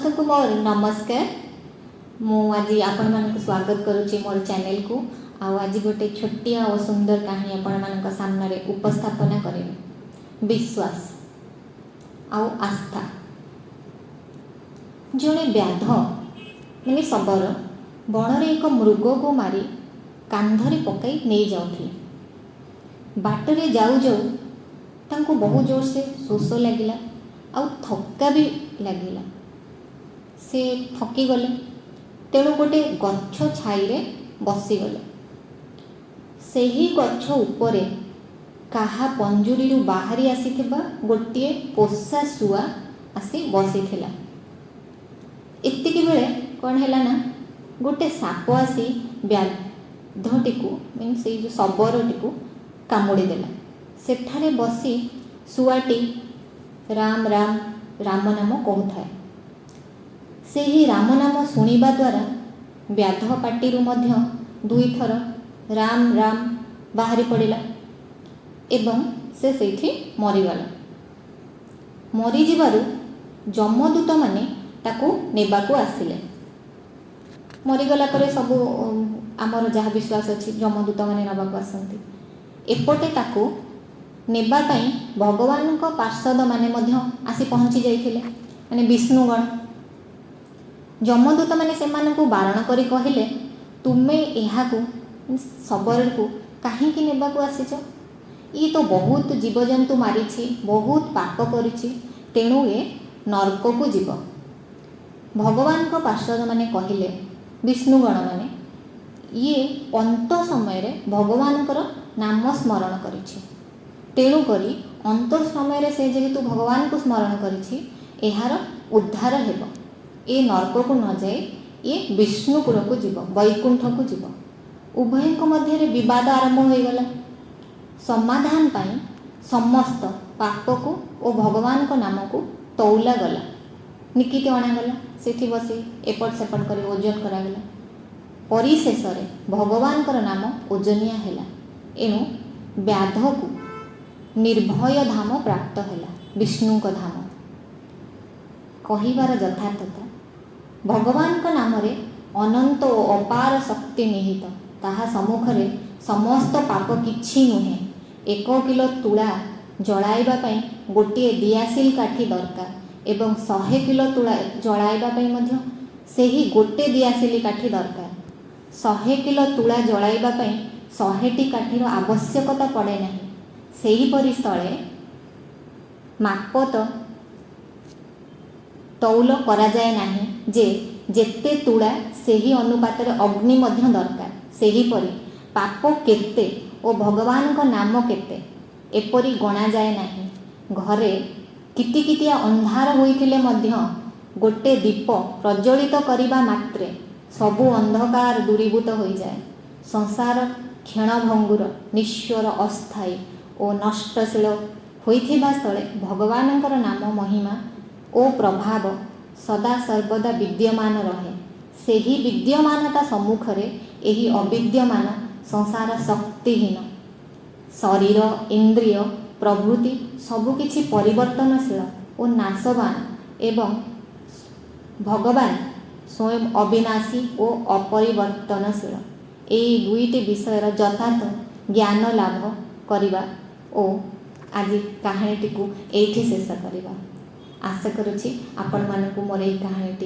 समस्त को मोर नमस्कार। मु आज आपण मानक स्वागत करुच्ची मोर चैनल को। आज गोटे छोटिया और सुंदर कहानी आपण मानक सामने उपस्थापना करें। विश्वास आउ आस्था। जड़े व्याध माने शबर बणरे एक मृग को मारी कांधरे पकई नहीं जाऊथि। बाटरे जाऊ जाऊ तांको बहुत जोर से शोष लगिला आउ थक्का भी लगिला। से थकी गले तेणु गोटे गछ छाईरे बसीगले। सेही गछ उपरे काहा पंजुरी बाहरी आसीथिबा गोटे पोषा शुआ आसी बसीथिला। एतिकी बेले कौन हैला ना गोटे साप आसी व्याधटी को मीन से जो शबरटी को कामुड़ी देला। सेठारे बसी शुआटी राम राम राम नाम कहूଥାଏ। ସେହି राम नाम शुणिबा द्वारा व्याध पाटिरू मध्य दुई थर राम राम बाहरी पड़िला एवं से सेठी मरीगला। मरीजिबारु जमदूत माने ताकू नेबाकू आसिले। मरीगला परे सबू आमर जहाँ विश्वास अच्छी जमदूत माने नबाकू आसंती। एपटे ताकू नेबा पाई भगवान को पार्षद माने मध्य आसी पहुँची जाइथिले माने विष्णुगण। जमदूत माने सेमानकू बारण करी कहिले तुमे एहाकू शबर को काहे कि नेबाकू आसीच? ये तो बहुत जीवजंतु मारिछि, बहुत पाप करिछि, तेणु ए नरक को जीव। भगवान को पार्षद माने कहिले विष्णुगण माने ये अंत समय रे भगवान कर नाम स्मरण करिछि। तेणु करी अंत समय रे से जेहेतु भगवान को स्मरण करिछि एहार उद्धार हेब। ए नरक को न जाए ये विष्णुपुर को जीव, वैकुंठ को जीव। उभय मध्य विवाद आरंभ हो गला। समाधान पाई समस्त पाप को और भगवान को नाम को तौला गला, निकिति अणागला। सेठी बसी एपट सेपट कर ओजन करागला। परिशेष रे भगवान कर नाम ओजनिया हैला। एणु व्याध को निर्भय धाम प्राप्त हैला, विष्णु को धाम। कहिबार यथार्थता भगवान को नाम रे अनंत और अपार शक्ति निहित। ताहा सम्मुख रे समस्त पाप किछि नुहे। 1 किलो तुला जलाइबा पई गोटे दियासिल काठी दरकार एवं 100 किलो तुला जलाइबा पई मध्य सेही गोटे दियासिल काठी दरकार। 100 किलो तुला जलाइबा पई 100टी काठीर आवश्यकता पड़े नहीं। सेही परि स्थले मापत तौल करा जाए नहीं जे जेते तुला सेही अनुपात रे अग्नि मध्य दरकार। सेही परि पाप केते और भगवान को नाम केते एपरि गणा जाए नहीं। घरे किटिकिटिया अंधार होइथिले मध्य गोटे दीप प्रज्वलित करिबा मात्रे सबु अंधकार दूरीभूत हो जाए। संसार क्षणभंगुर निश्चर अस्थायी और नष्टशील होइथिबा स्थले भगवानंकर नाम महिमा ओ प्रभाव सदा सर्वदा विद्यमान रहे। सेही विद्यमानता सम्मुख रे एही अविद्यमान संसार शक्तिहीन शरीर इंद्रिय प्रभृति सबुकिछि परिवर्तनशील और नाशवान एवं भगवान स्वयं अविनाशी और अपरिवर्तनशील। एई दुईटी विषयर यथार्थ ज्ञान लाभ करिबा और आज कहानीटी को एठी शेष करिबा। आशा करुछि आपण मानकु मोर एई कहानीटी